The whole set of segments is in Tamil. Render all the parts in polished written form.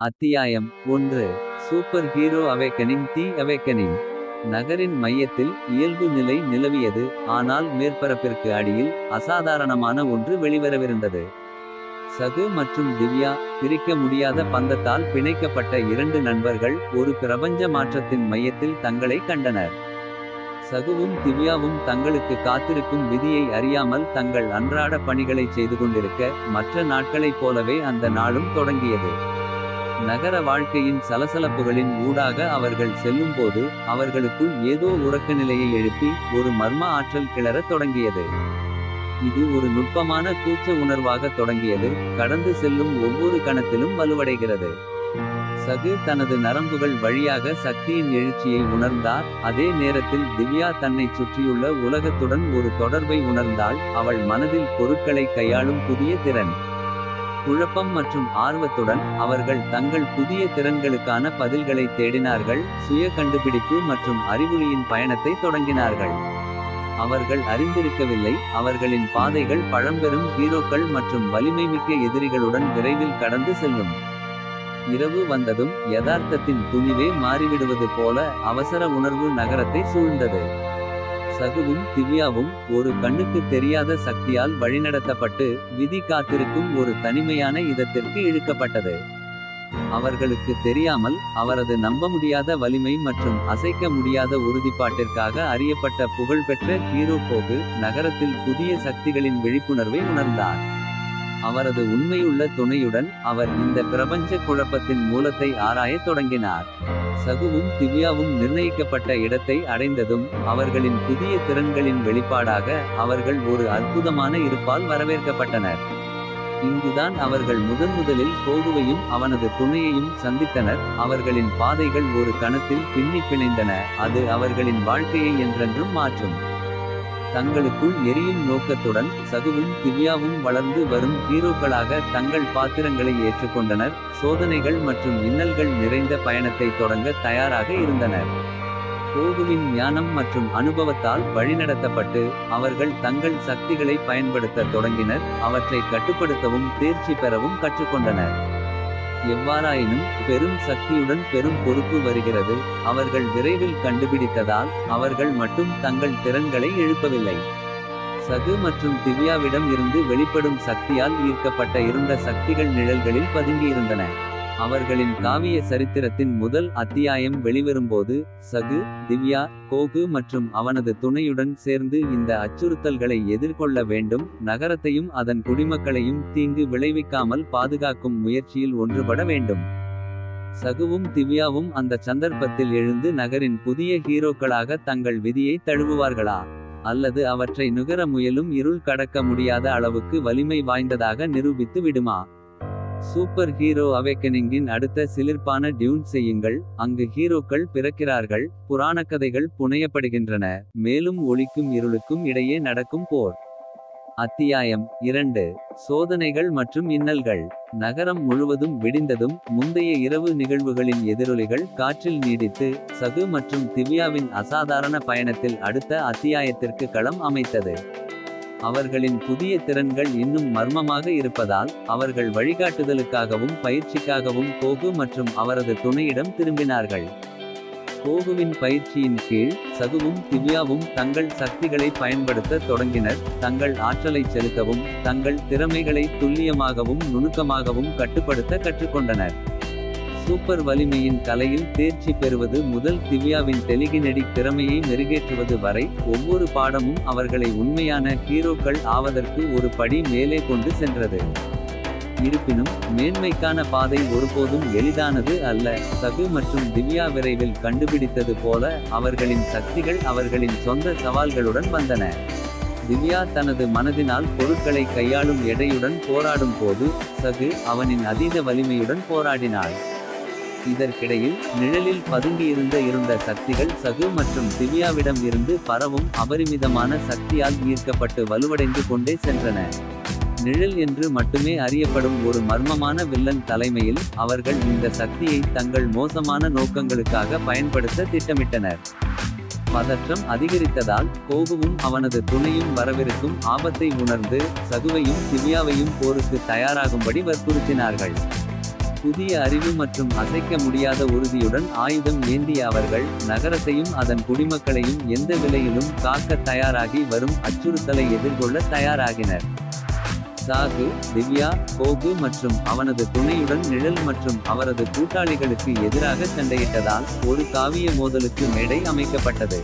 அத்தியாயம் 1. சூப்பர் ஹீரோ அவேக்கனிங் தி அவேக்கனிங். நகரின் மையத்தில் இயல்பு நிலை நிலவியது. ஆனால் மேற்பரப்பிற்கு அடியில் அசாதாரணமான ஒன்று வெளிவரவிருந்தது. சகு மற்றும் திவ்யா, பிரிக்க முடியாத பந்தத்தால் பிணைக்கப்பட்ட இரண்டு நண்பர்கள், ஒரு பிரபஞ்ச மாற்றத்தின் மையத்தில் தங்களை கண்டனர். சகுவும் திவ்யாவும் தங்களுக்கு காத்திருக்கும் விதியை அறியாமல் தங்கள் அன்றாட பணிகளைச் செய்து கொண்டிருக்க, மற்ற நாட்களைப் போலவே அந்த நாளும் தொடங்கியது. நகர வாழ்க்கையின் சலசலப்புகளின் ஊடாக அவர்கள் செல்லும்போது, அவர்களுக்குள் ஏதோ உறக்க நிலையை எழுப்பி, ஒரு மர்ம ஆற்றல் கிளறத் தொடங்கியது. இது ஒரு நுட்பமான கூச்ச உணர்வாக தொடங்கியது, கடந்து செல்லும் ஒவ்வொரு கணத்திலும் வலுவடைகிறது. சகு தனது நரம்புகள் வழியாக சக்தியின் எழுச்சியை உணர்ந்தார். அதே நேரத்தில் திவ்யா தன்னைச் சுற்றியுள்ள உலகத்துடன் ஒரு தொடர்பை உணர்ந்தாள். அவள் மனதில் பொருட்களை கையாளும் புதிய திறன். குழப்பம் மற்றும் ஆர்வத்துடன் அவர்கள் தங்கள் புதிய திறன்களுக்கான பதில்களை தேடினார்கள். சுய கண்டுபிடிப்பு மற்றும் அறிவொளியின் பயணத்தை தொடங்கினார்கள். அவர்கள் அறிந்திருக்கவில்லை, அவர்களின் பாதைகள் பழம்பெரும் ஹீரோக்கள் மற்றும் வலிமைமிக்க எதிரிகளுடன் விரைவில் கடந்து செல்லும். இரவு வந்ததும் யதார்த்தத்தின் துணிவே மாறிவிடுவது போல அவசர உணர்வு நகரத்தை சூழ்ந்தது. சகுவும் திவ்யாவும் ஒரு கண்ணுக்கு தெரியாத சக்தியால் வழிநடத்தப்பட்டு, விதி காத்திருக்கும் ஒரு தனிமையான இடத்திற்கு இழுக்கப்பட்டது. அவர்களுக்கு தெரியாமல், அவரது நம்ப முடியாத வலிமை மற்றும் அசைக்க முடியாத உறுதிப்பாட்டிற்காக அறியப்பட்ட புகழ்பெற்ற ஹீரோ கோகு, நகரத்தில் புதிய சக்திகளின் விழிப்புணர்வை உணர்ந்தார். அவரது உண்மையுள்ள துணையுடன் அவர் இந்த பிரபஞ்ச குழப்பத்தின் மூலத்தை ஆராயத் தொடங்கினார். சகுவும் திவ்யாவும் நிர்ணயிக்கப்பட்ட இடத்தை அடைந்ததும், அவர்களின் புதிய திறன்களின் வெளிப்பாடாக அவர்கள் ஒரு அற்புதமான இருப்பால் வரவேற்கப்பட்டனர். இங்குதான் அவர்கள் முதலில் கோகுவையும் அவனது துணையையும் சந்தித்தனர். அவர்களின் பாதைகள் ஒரு கணத்தில் பின்னி பிணைந்தன, அது அவர்களின் வாழ்க்கையை என்றென்றும் மாற்றும். தங்களுக்குள் எரியும் நோக்கத்துடன் சகுவும் திவ்யாவும் வளர்ந்து வரும் ஹீரோக்களாக தங்கள் பாத்திரங்களை ஏற்றுக்கொண்டனர். சோதனைகள் மற்றும் இன்னல்கள் நிறைந்த பயணத்தை தொடங்க தயாராக இருந்தனர். கோகுவின் ஞானம் மற்றும் அனுபவத்தால் வழிநடத்தப்பட்டு, அவர்கள் தங்கள் சக்திகளை பயன்படுத்த தொடங்கினர். அவற்றை கட்டுப்படுத்தவும் தேர்ச்சி பெறவும் கற்றுக்கொண்டனர். எவ்வாறாயினும், பெரும் சக்தியுடன் பெரும் பொறுப்பு வருகிறது. அவர்கள் விரைவில் கண்டுபிடித்ததால், அவர்கள் மட்டும் தங்கள் திறன்களை எழுப்பவில்லை. சகு மற்றும் திவ்யாவிடம் இருந்து வெளிப்படும் சக்தியால் ஈர்க்கப்பட்ட இருண்ட சக்திகள் நிழல்களில் பதுங்கியிருந்தன. அவர்களின் காவிய சரித்திரத்தின் முதல் அத்தியாயம் வெளிவரும்போது, சகு, திவ்யா, கோகு மற்றும் அவனது துணையுடன் சேர்ந்து இந்த அச்சுறுத்தல்களை எதிர்கொள்ள வேண்டும். நகரத்தையும் அதன் குடிமக்களையும் தீங்கு விளைவிக்காமல் பாதுகாக்கும் முயற்சியில் ஒன்றுபட வேண்டும். சகுவும் திவ்யாவும் அந்த சந்தர்ப்பத்தில் எழுந்து நகரின் புதிய ஹீரோக்களாக தங்கள் விதியை தழுவுவார்களா? அல்லது அவற்றை நுகர முயலும் இருள் கடக்க முடியாத அளவுக்கு வலிமை வாய்ந்ததாக நிரூபித்து விடுமா? சூப்பர் ஹீரோ அவேக்கனிங்கின் அடுத்த சிலிர்ப்பான டியூன் செய்யுங்கள். அங்கு ஹீரோக்கள் பிறக்கிறார்கள், புராணக்கதைகள் புனையப்படுகின்றன, மேலும் ஒளிக்கும் இருளுக்கும் இடையே நடக்கும் போர். அத்தியாயம் 2. சோதனைகள் மற்றும் இன்னல்கள். நகரம் முழுவதும் விடிந்ததும், முந்தைய இரவு நிகழ்வுகளின் எதிரொலிகள் காற்றில் நீடித்து, சகு மற்றும் திவ்யாவின் அசாதாரண பயணத்தில் அடுத்த அத்தியாயத்திற்கு களம் அமைத்தது. அவர்களின் புதிய திறன்கள் இன்னும் மர்மமாக இருப்பதால், அவர்கள் வழிகாட்டுதலுக்காகவும் பயிற்சிக்காகவும் கோகு மற்றும் அவரது துணையிடம் திரும்பினார்கள். கோகுவின் பயிற்சியின் கீழ், சகுவும் திவ்யாவும் தங்கள் சக்திகளை பயன்படுத்த தொடங்கினர். தங்கள் ஆற்றலை செலுத்தவும், தங்கள் திறமைகளை துல்லியமாகவும் நுணுக்கமாகவும் கட்டுப்படுத்த கற்றுக்கொண்டனர். சூப்பர் வலிமையின் கலையில் தேர்ச்சி பெறுவது முதல் திவ்யாவின் டெலிகினெடிக் திறமையை மெருகேற்றுவது வரை, ஒவ்வொரு பாடமும் அவர்களை உண்மையான ஹீரோக்கள் ஆவதற்கு ஒரு படி மேலே கொண்டு சென்றது. இருப்பினும், மேன்மைக்கான பாதை ஒருபோதும் எளிதானது அல்ல. சகு மற்றும் திவ்யா விரைவில் கண்டுபிடித்தது போல, அவர்களின் சக்திகள் அவர்களின் சொந்த சவால்களுடன் வந்தன. திவ்யா தனது மனதினால் பொருட்களை கையாளும் எடையுடன் போராடும் போது, சகு அவனின் அதீத வலிமையுடன் போராடினாள். இதற்கிடையில், நிழலில் பதுங்கியிருந்த இருந்த சக்திகள் சகு மற்றும் திவ்யாவிடம் இருந்து பரவும் அபரிமிதமான சக்தியால் ஈர்க்கப்பட்டு வலுவடைந்து கொண்டே சென்றன. நிழல் என்று மட்டுமே அறியப்படும் ஒரு மர்மமான வில்லன் தலைமையில், அவர்கள் இந்த சக்தியை தங்கள் மோசமான நோக்கங்களுக்காக பயன்படுத்த திட்டமிட்டனர். பதற்றம் அதிகரித்ததால், கோகுவும் அவனது துணையும் வரவிருக்கும் ஆபத்தை உணர்ந்து, சகுவையும் திவ்யாவையும் போருக்கு தயாராகும்படி வற்புறுத்தினார்கள். புதிய அறிவு மற்றும் அசைக்க முடியாத உறுதியுடன் ஆயுதம் ஏந்திய அவர்கள் நகரத்தையும் அதன் குடிமக்களையும் எந்த விலையிலும் காக்க தயாராகி வரும் அச்சுறுத்தலை எதிர்கொள்ள தயாராகினர். சாகு, திவ்யா, கோகு மற்றும் அவனது துணையுடன் நிழல் மற்றும் அவரது கூட்டாளிகளுக்கு எதிராக சண்டையிட்டதால் ஒரு காவிய மோதலுக்கு மேடை அமைக்கப்பட்டது.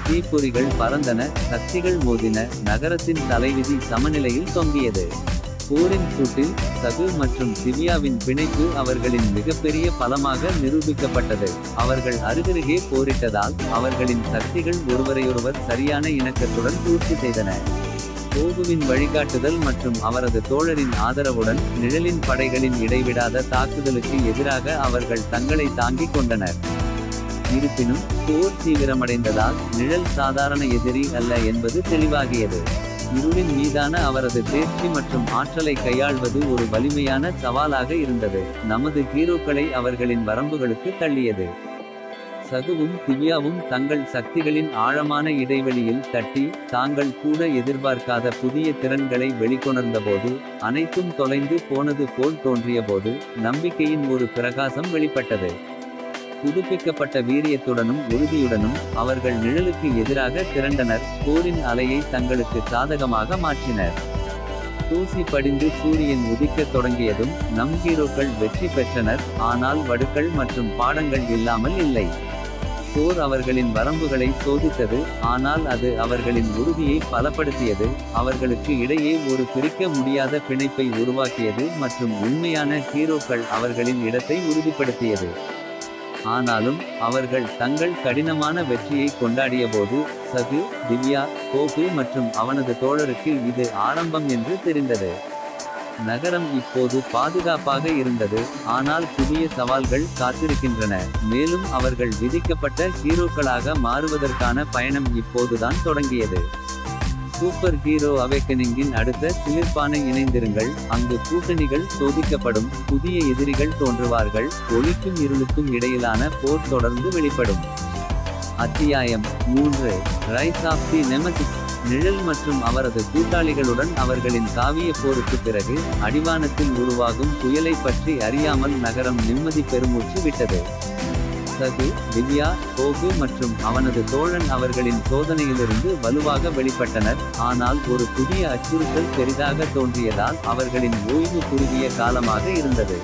தீப்பொறிகள் பறந்தன, சக்திகள் மோதின, நகரத்தின் தலைவிதி சமநிலையில் தொங்கியது. போரின் சூட்டில் சகு மற்றும் திவ்யாவின் பிணைப்பு அவர்களின் மிகப்பெரிய பலமாக நிரூபிக்கப்பட்டது. அவர்கள் அருகருகே போரிட்டதால் அவர்களின் சக்திகள் ஒருவரையொருவர் சரியான இணக்கத்துடன் பூர்த்தி செய்தன. கோகுவின் வழிகாட்டுதல் மற்றும் அவரது தோழரின் ஆதரவுடன் நிழலின் படைகளின் இடைவிடாத தாக்குதலுக்கு எதிராக அவர்கள் தங்களை தாங்கிக் கொண்டனர். இருப்பினும் போர் தீவிரமடைந்ததால் நிழல் சாதாரண எதிரி அல்ல என்பது தெளிவாகியது. இருளின் மீதான அவரது தேர்ச்சி மற்றும் ஆற்றலை கையாள்வது ஒரு வலிமையான சவாலாக இருந்தது. நமது ஹீரோக்களை அவர்களின் வரம்புகளுக்கு தள்ளியது. சகுவும் திவ்யாவும் தங்கள் சக்திகளின் ஆழமான இடைவெளியில் தட்டி தாங்கள் கூட எதிர்பார்க்காத புதிய திறன்களை வெளிக்கொணர்ந்தபோது அனைத்தும் தொலைந்து போனது போல் தோன்றியபோது நம்பிக்கையின் ஒரு பிரகாசம் வெளிப்பட்டது. புதுப்பிக்கப்பட்ட வீரியத்துடனும் உறுதியுடனும் அவர்கள் நிழலுக்கு எதிராக திரண்டனர். போரின் அலையை தங்களுக்கு சாதகமாக மாற்றினர். தூசி படிந்து சூரியன் உதிக்கத் தொடங்கியதும் நம் ஹீரோக்கள் வெற்றி பெற்றனர். ஆனால் வடுக்கள் மற்றும் பாடங்கள் இல்லாமல் இல்லை. போர் அவர்களின் வரம்புகளை சோதித்தது, ஆனால் அது அவர்களின் உறுதியை பலப்படுத்தியது. அவர்களுக்கு இடையே ஒரு பிரிக்க முடியாத பிணைப்பை உருவாக்கியது மற்றும் உண்மையான ஹீரோக்கள் அவர்களின் இடத்தை உறுதிப்படுத்தியது. ஆனாலும் அவர்கள் தங்கள் கடினமான வெற்றியை கொண்டாடியபோது சகு, திவ்யா, கோகு மற்றும் அவனது தோழருக்கு இது ஆரம்பம் என்று தெரிந்தது. நகரம் இப்போது பாதுகாப்பாக இருந்தது, ஆனால் புதிய சவால்கள் காத்திருக்கின்றன. மேலும் அவர்கள் விதிக்கப்பட்ட ஹீரோக்களாக மாறுவதற்கான பயணம் இப்போதுதான் தொடங்கியது. சூப்பர் ஹீரோ அவேக்கனிங்கின் அடுத்த சிலிர்ப்பான இணைந்திருங்கள். அங்கு கூட்டணிகள் சோதிக்கப்படும், புதிய எதிரிகள் தோன்றுவார்கள், ஒளிக்கும் இருளுக்கும் இடையிலான போர் தொடர்ந்து வெளிப்படும். அத்தியாயம் 3, ரைஸ் ஆஃப் தி நெமசிஸ். நிழல் மற்றும் அவரது கூட்டாளிகளுடன் அவர்களின் காவிய போருக்கு பிறகு அடிவானத்தில் உருவாகும் புயலை பற்றி அறியாமல் நகரம் நிம்மதி பெருமூச்சு விட்டது. சகு, திவ்யா, கோகு மற்றும் அவனது தோழன் அவர்களின் சோதனையிலிருந்து வலுவாக வெளிப்பட்டனர். ஆனால் ஒரு புதிய அச்சுறுத்தல் பெரிதாக தோன்றியதால் அவர்களின் ஓய்வு குறுகிய காலமாக இருந்தது.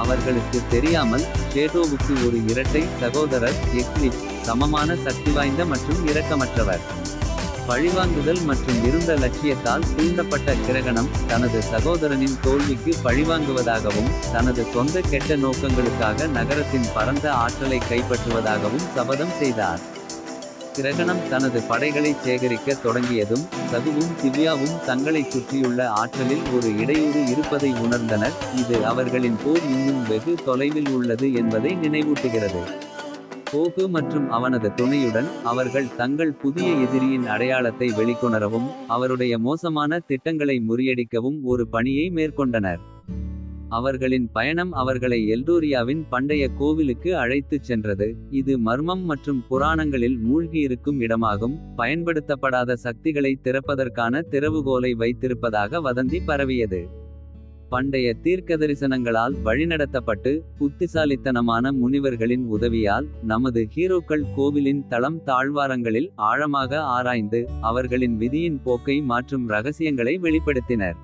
அவர்களுக்கு தெரியாமல் ஷேடோவுக்கு ஒரு இரட்டை சகோதரர் எக்லிப்ஸ், சமமான சக்தி வாய்ந்த மற்றும் இரக்கமற்றவர். பழிவாங்குதல் மற்றும் இருண்ட லட்சியத்தால் தூண்டப்பட்ட கிரகணம் தனது சகோதரனின் தோல்விக்கு பழிவாங்குவதாகவும் தனது சொந்த கெட்ட நோக்கங்களுக்காக நகரத்தின் பரந்த ஆற்றலை கைப்பற்றுவதாகவும் சபதம் செய்தார். கிரகணம் தனது படைகளை சேகரிக்க தொடங்கியதும் சகுவும் திவ்யாவும் தங்களை சுற்றியுள்ள ஆற்றலில் ஒரு இடையூறு இருப்பதை உணர்ந்தனர். இது அவர்களின் போர் இன்னும் வெகு தொலைவில் உள்ளது என்பதை நினைவூட்டுகிறது. கோகு மற்றும் அவனது துணையுடன் அவர்கள் தங்கள் புதிய எதிரியின் அடையாளத்தை வெளிக்கொணரவும் அவருடைய மோசமான திட்டங்களை முறியடிக்கவும் ஒரு பணியை மேற்கொண்டனர். அவர்களின் பயணம் அவர்களை எல்டோரியாவின் பண்டைய கோவிலுக்கு அழைத்துச் சென்றது. இது மர்மம் மற்றும் புராணங்களில் மூழ்கியிருக்கும் இடமாகும். பயன்படுத்தப்படாத சக்திகளை திறப்பதற்கான திறவுகோலை வைத்திருப்பதாக வதந்தி பரவியது. பண்டைய தீர்க்கதரிசனங்களால் வழிநடத்தப்பட்டு புத்திசாலித்தனமான முனிவர்களின் உதவியால் நமது ஹீரோக்கள் கோவிலின் தளம் தாழ்வாரங்களில் ஆழமாக ஆராய்ந்து அவர்களின் விதியின் போக்கை மாற்றும் ரகசியங்களை வெளிப்படுத்தினர்.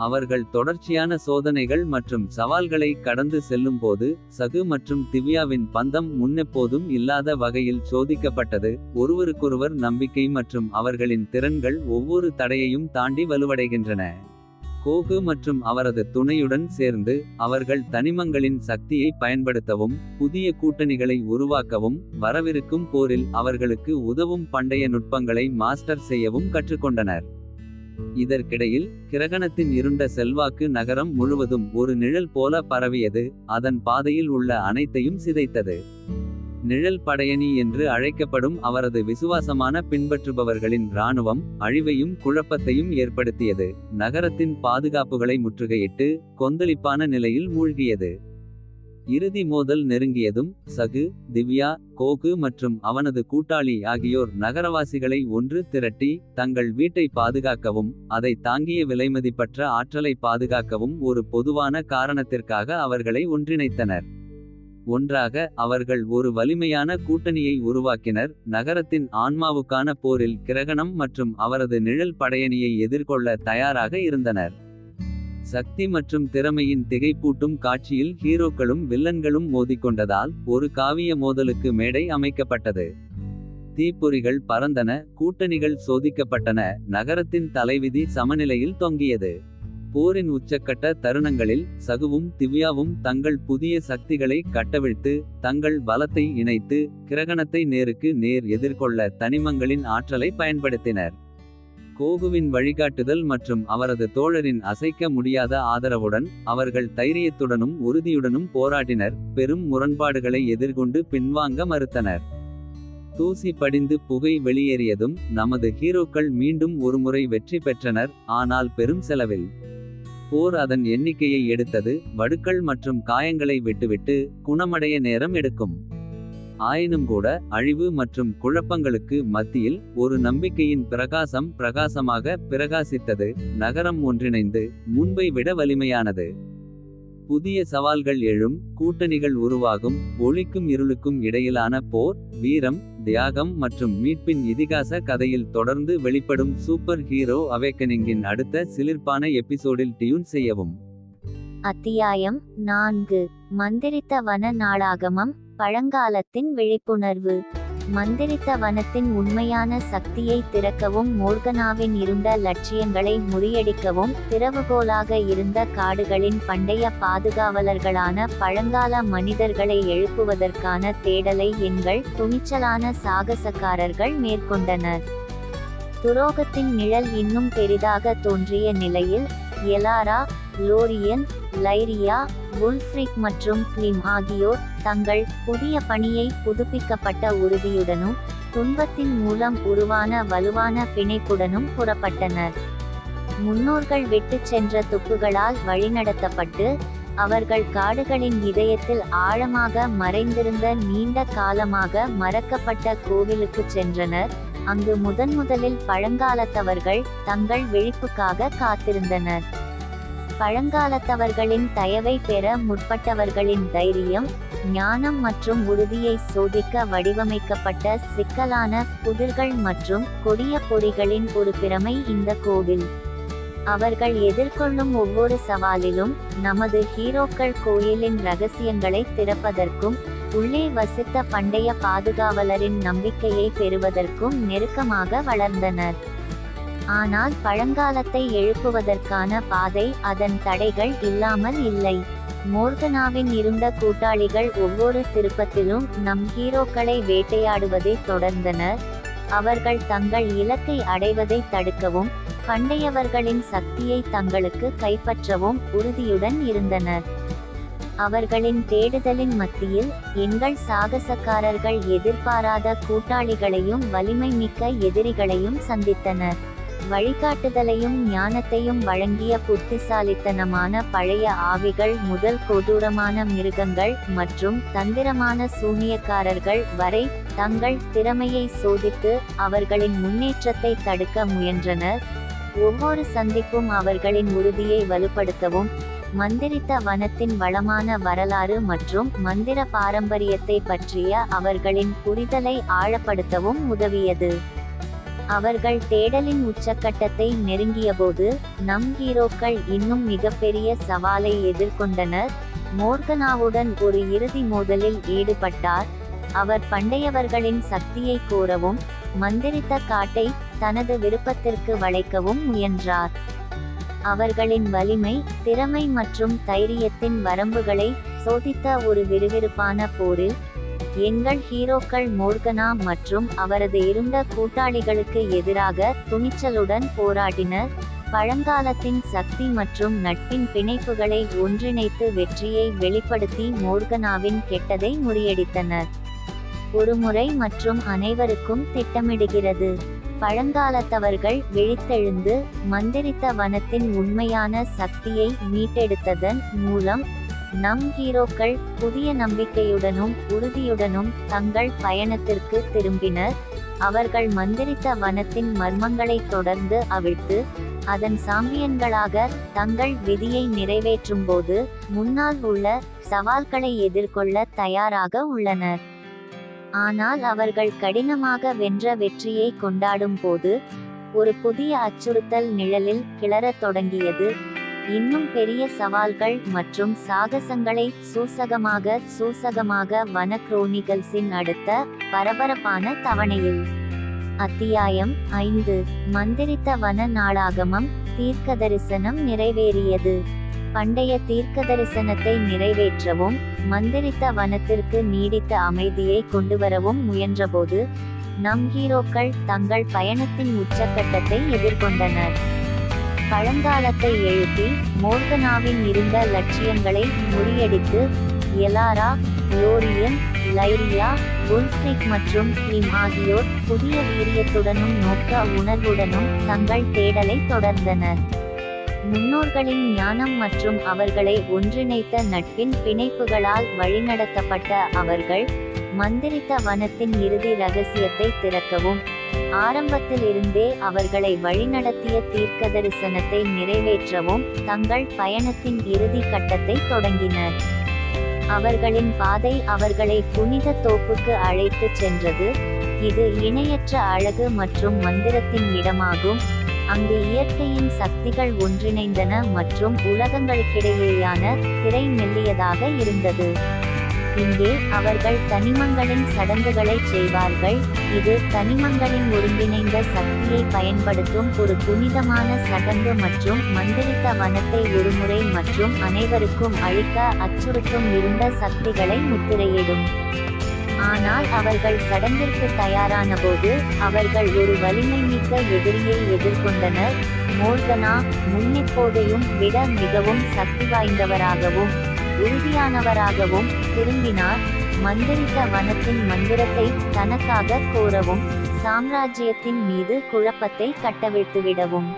அவர்கள் தொடர்ச்சியான சோதனைகள் மற்றும் சவால்களை கடந்து செல்லும்போது சகு மற்றும் திவ்யாவின் பந்தம் முன்னெப்போதும் இல்லாத வகையில் சோதிக்கப்பட்டது. ஒருவருக்கொருவர் நம்பிக்கை மற்றும் அவர்களின் திறன்கள் ஒவ்வொரு தடையையும் தாண்டி வலுவடைகின்றன. கோகு மற்றும் அவரது துணையுடன் சேர்ந்து அவர்கள் தனிமங்களின் சக்தியை பயன்படுத்தவும் புதிய கூட்டணிகளை உருவாக்கவும் வரவிருக்கும் போரில் அவர்களுக்கு உதவும் பண்டைய நுட்பங்களை மாஸ்டர் செய்யவும் கற்றுக்கொண்டனர். இதற்கிடையில் கிரகணத்தின் இருண்ட செல்வாக்கு நகரம் முழுவதும் ஒரு நிழல் போல பரவியது. அதன் பாதையில் உள்ள அனைத்தையும் சிதைத்தது. நிழல் படையணி என்று அழைக்கப்படும் அவரது விசுவாசமான பின்பற்றுபவர்களின் இராணுவம் அழிவையும் குழப்பத்தையும் ஏற்படுத்தியது. நகரத்தின் பாதுகாப்புகளை முற்றுகையிட்டு கொந்தளிப்பான நிலையில் மூழ்கியது. இறுதி மோதல் நெருங்கியதும் சகு, திவ்யா, கோகு மற்றும் அவனது கூட்டாளி ஆகியோர் நகரவாசிகளை ஒன்று திரட்டி தங்கள் வீட்டை பாதுகாக்கவும் அதை தாங்கிய விலைமதிப்பற்ற ஆற்றலை பாதுகாக்கவும் ஒரு பொதுவான காரணத்திற்காக அவர்களை ஒன்றிணைத்தனர். ஒன்றாக அவர்கள் ஒரு வலிமையான கூட்டணியை உருவாக்கினர். நகரத்தின் ஆன்மாவுக்கான போரில் கிரகணம் மற்றும் அவரது நிழல் படையணியை எதிர்கொள்ள தயாராக இருந்தனர். சக்தி மற்றும் திறமையின் திகைப்பூட்டும் காட்சியில் ஹீரோக்களும் வில்லன்களும் மோதிக்கொண்டதால் ஒரு காவிய மோதலுக்கு மேடை அமைக்கப்பட்டது. தீப்பொறிகள் பறந்தன, கூட்டணிகள் சோதிக்கப்பட்டன, நகரத்தின் தலைவிதி சமநிலையில் தொங்கியது. போரின் உச்சக்கட்ட தருணங்களில் சகுவும் திவ்யாவும் தங்கள் புதிய சக்திகளை கட்டவிழ்த்து தங்கள் பலத்தை இணைத்து கிரகணத்தை நேருக்கு நேர் எதிர்கொள்ள தனிமங்களின் ஆற்றலை பயன்படுத்தினர். கோகுவின் வழிகாட்டுதல் மற்றும் அவரது தோழரின் அசைக்க முடியாத ஆதரவுடன் அவர்கள் தைரியத்துடனும் உறுதியுடனும் போராடினர். பெரும் முரண்பாடுகளை எதிர்கொண்டு பின்வாங்க மறுத்தனர். தூசி படிந்து புகை வெளியேறியதும் நமது ஹீரோக்கள் மீண்டும் ஒருமுறை வெற்றி பெற்றனர், ஆனால் பெரும் செலவில். போர் அதன் எண்ணிக்கையை எடுத்தது, வடுக்கள் மற்றும் காயங்களை விட்டுவிட்டு குணமடைய நேரம் எடுக்கும். ஆயினும்கூட அழிவு மற்றும் குழப்பங்களுக்கு மத்தியில் ஒரு நம்பிக்கையின் பிரகாசம் பிரகாசமாக பிரகாசித்தது. நகரம் ஒன்றிணைந்து முன்பை விட வலிமையானது. புதிய சவால்கள் எழும், கூட்டணிகள் உருவாகும். ஒளிக்கும் இருளுக்கும் இடையிலான போர், வீரம், தியாகம் மற்றும் மீட்பின் இதிகாச கதையில் தொடர்ந்து வெளிப்படும் சூப்பர் ஹீரோ அவேக்கனிங்கின் அடுத்த சிலிர்ப்பான எபிசோடில் டியூன் செய்யவும். அத்தியாயம் 4. மந்திரித்த வன நாளாகமம். பழங்காலத்தின் விழிப்புணர்வு. மந்திரித்த வனத்தின் உண்மையான சக்தியை திறக்கவும் மோர்கனாவின் இருண்ட லட்சியங்களை முறியடிக்கவும் திறவுகோலாக இருந்த காடுகளின் பண்டைய பாதுகாவலர்களான பழங்கால மனிதர்களை எழுப்புவதற்கான தேடலை எங்கள் துணிச்சலான சாகசக்காரர்கள் மேற்கொண்டனர். துரோகத்தின் நிழல் இன்னும் பெரிதாக தோன்றிய நிலையில் எலாரா, லோரியன், லைரியா, வுல்ஃப்ரிக் மற்றும் கிளிம் ஆகியோர் தங்கள் புதிய பணியை புதுப்பிக்கப்பட்ட உறுதியுடனும் துன்பத்தின் மூலம் உருவான வலுவான பிணைப்புடனும் புறப்பட்டனர். முன்னோர்கள் விட்டுச் சென்ற துப்புகளால் வழிநடத்தப்பட்டு அவர்கள் காடுகளின் இதயத்தில் ஆழமாக மறைந்திருந்த நீண்ட காலமாக மறக்கப்பட்ட கோவிலுக்குச் சென்றனர். அங்கு முதன்முதலில் பழங்காலத்தவர்கள் தங்கள் விழிப்புக்காக காத்திருந்தனர். பழங்காலத்தவர்களின் தயவை பெற முற்பட்டவர்களின் தைரியம், ஞானம் மற்றும் உறுதியை சோதிக்க வடிவமைக்கப்பட்ட சிக்கலான புதிர்கள் மற்றும் கொடிய பொறிகளின் ஒரு பிரமை இந்த கோவில். அவர்கள் எதிர்கொள்ளும் ஒவ்வொரு சவாலிலும் நமது ஹீரோக்கள் கோயிலின் இரகசியங்களை திறப்பதற்கும் உள்ளே வசித்த பண்டைய பாதுகாவலரின் நம்பிக்கையை பெறுவதற்கும் நெருக்கமாக வளர்ந்தனர். ஆனால் பழங்காலத்தை எழுப்புவதற்கான பாதை அதன் தடைகள் இல்லாமல் இல்லை. மோர்கனாவின் இருண்ட கூட்டாளிகள் ஒவ்வொரு திருப்பத்திலும் நம் ஹீரோக்களை வேட்டையாடுவதை தொடர்ந்தனர். அவர்கள் தங்கள் இலக்கை அடைவதை தடுக்கவும் பண்டையவர்களின் சக்தியை தங்களுக்கு கைப்பற்றவும் உறுதியுடன் இருந்தனர். அவர்களின் தேடுதலின் மத்தியில் எங்கள் சாகசக்காரர்கள் எதிர்பாராத கூட்டாளிகளையும் வலிமை மிக்க எதிரிகளையும் சந்தித்தனர். வழிகாட்டுதலையும் ஞானத்தையும் வழங்கிய புத்திசாலித்தனமான பழைய ஆவிகள் முதல் கொடூரமான மிருகங்கள் மற்றும் தந்திரமான சூனியக்காரர்கள் வரை தங்கள் திறமையை சோதித்து அவர்களின் முன்னேற்றத்தை தடுக்க முயன்றனர். ஒவ்வொரு சந்திப்பும் அவர்களின் உறுதியை வலுப்படுத்தவும் மந்திரித்த வனத்தின் வளமான வரலாறு மற்றும் மந்திர பாரம்பரியத்தை பற்றிய அவர்களின் புரிதலை ஆழப்படுத்தவும் உதவியது. அவர்கள் தேடலின் உச்சக்கட்டத்தை நெருங்கியபோது நம் ஹீரோக்கள் இன்னும் மிகப்பெரிய சவாலை எதிர்கொண்டனர். மோர்கனாவுடன் ஒரு இறுதி மோதலில் ஈடுபட்டார். அவர் பண்டையவர்களின் சக்தியை கோரவும் மந்திரித்த காட்டை தனது விருப்பத்திற்கு வளைக்கவும் முயன்றார். அவர்களின் வலிமை, திறமை மற்றும் தைரியத்தின் வரம்புகளை சோதித்த ஒரு விறுவிறுப்பான போரில் எங்கள் ஹீரோக்கள் மோர்கனா மற்றும் அவரது இருண்ட கூட்டாளிகளுக்கு எதிராக துணிச்சலுடன் போராடினர். பழங்காலத்தின் சக்தி மற்றும் நட்பின் பிணைப்புகளை ஒன்றிணைத்து வெற்றியை வெளிப்படுத்தி மோர்கனாவின் கெட்டதை முறியடித்தனர். ஒருமுறை மற்றும் அனைவருக்கும் திட்டமிடுகிறது. பழங்காலத்தவர்கள் விழித்தெழுந்து மந்திரித்த வனத்தின் உண்மையான சக்தியை மீட்டெடுத்ததன் மூலம் நம் ஹீரோக்கள் புதிய நம்பிக்கையுடனும் உறுதியுடனும் தங்கள் பயணத்திற்கு திரும்பினர். அவர்கள் மந்திரித்த வனத்தின் மர்மங்களை தொடர்ந்து அவிழ்த்து அதன் சாம்பியன்களாக தங்கள் விதியை நிறைவேற்றும்போது முன்னால் உள்ள சவால்களை எதிர்கொள்ள தயாராக உள்ளனர். ஆனால் அவர்கள் கடினமாக வென்ற வெற்றியை கொண்டாடும் போது ஒரு புதிய அச்சுறுத்தல் நிழலில் கிளறத் தொடங்கியது. இன்னும் பெரிய சவால்கள் மற்றும் சாகசங்களை சூசகமாக வன குரோனிகல்ஸின் அடுத்த பரபரப்பான தவணையில். அத்தியாயம் 5. மந்திரித்த வன நாளாகமம். தீர்க்கதரிசனம் நிறைவேறியது. பண்டைய தீர்க்கதரிசனத்தை நிறைவேற்றவும் மந்திரித்த வனத்திற்கு நீடித்த அமைதியை கொண்டுவரவும் முயன்றபோது நம் ஹீரோக்கள் தங்கள் பயணத்தின் உச்சக்கட்டத்தை எதிர்கொண்டனர். பழங்காலத்தை எழுப்பி மோர்கனாவின் இருந்த லட்சியங்களை முறியடித்து எலாரா, லோரியன், லைரியா, உல்ஃப்ரிக் மற்றும் கிளிம் ஆகியோர் புதிய வீரியத்துடனும் நோக்க உணர்வுடனும் தங்கள் தேடலை தொடர்ந்தனர். முன்னோர்களின் ஞானம் மற்றும் அவர்களை ஒன்றிணைத்த நட்பின் பிணைப்புகளால் வழிநடத்தப்பட்ட அவர்கள் மந்திரித்த வனத்தின் இறுதி இரகசியத்தை திறக்கவும் ஆரம்பத்தில் இருந்தே அவர்களை வழிநடத்திய தீர்க்கதரிசனத்தை நிறைவேற்றவும் தங்கள் பயணத்தின் இறுதி கட்டத்தை தொடங்கினர். அவர்களின் பாதை அவர்களை புனித தோப்புக்கு அழைத்துச் சென்றது. இது இணையற்ற அழகு மற்றும் மந்திரத்தின் இடமாகும். அங்கு இயற்கையின் சக்திகள் ஒன்றிணைந்தன மற்றும் உலகங்களுக்கிடையேயான திரை மெல்லியதாக இருந்தது. இங்கே அவர்கள் தனிமங்களின் சடங்குகளை செய்வார்கள். இது தனிமங்களின் ஒருங்கிணைந்த சக்தியை பயன்படுத்தும் ஒரு புனிதமான சடங்கு மற்றும் மந்திரித்த வனத்தை ஒருமுறை மற்றும் அனைவருக்கும் அழிக்க அச்சுறுத்தும் இருண்ட சக்திகளை முத்திரையிடும். ஆனால் அவர்கள் சடங்கிற்கு தயாரான போது அவர்கள் ஒரு வலிமை மிக்க எதிரியை எதிர்கொண்டனர். மோர்கனா முன்னெப்போதையும் விட மிகவும் சக்தி வாய்ந்தவராகவும் உறுதியானவராகவும் திரும்பினார். மந்திரித்த வனத்தின் மந்திரத்தை தனக்காக கோரவும் சாம்ராஜ்யத்தின் மீது குழப்பத்தை கட்டவிழ்த்துவிடவும்.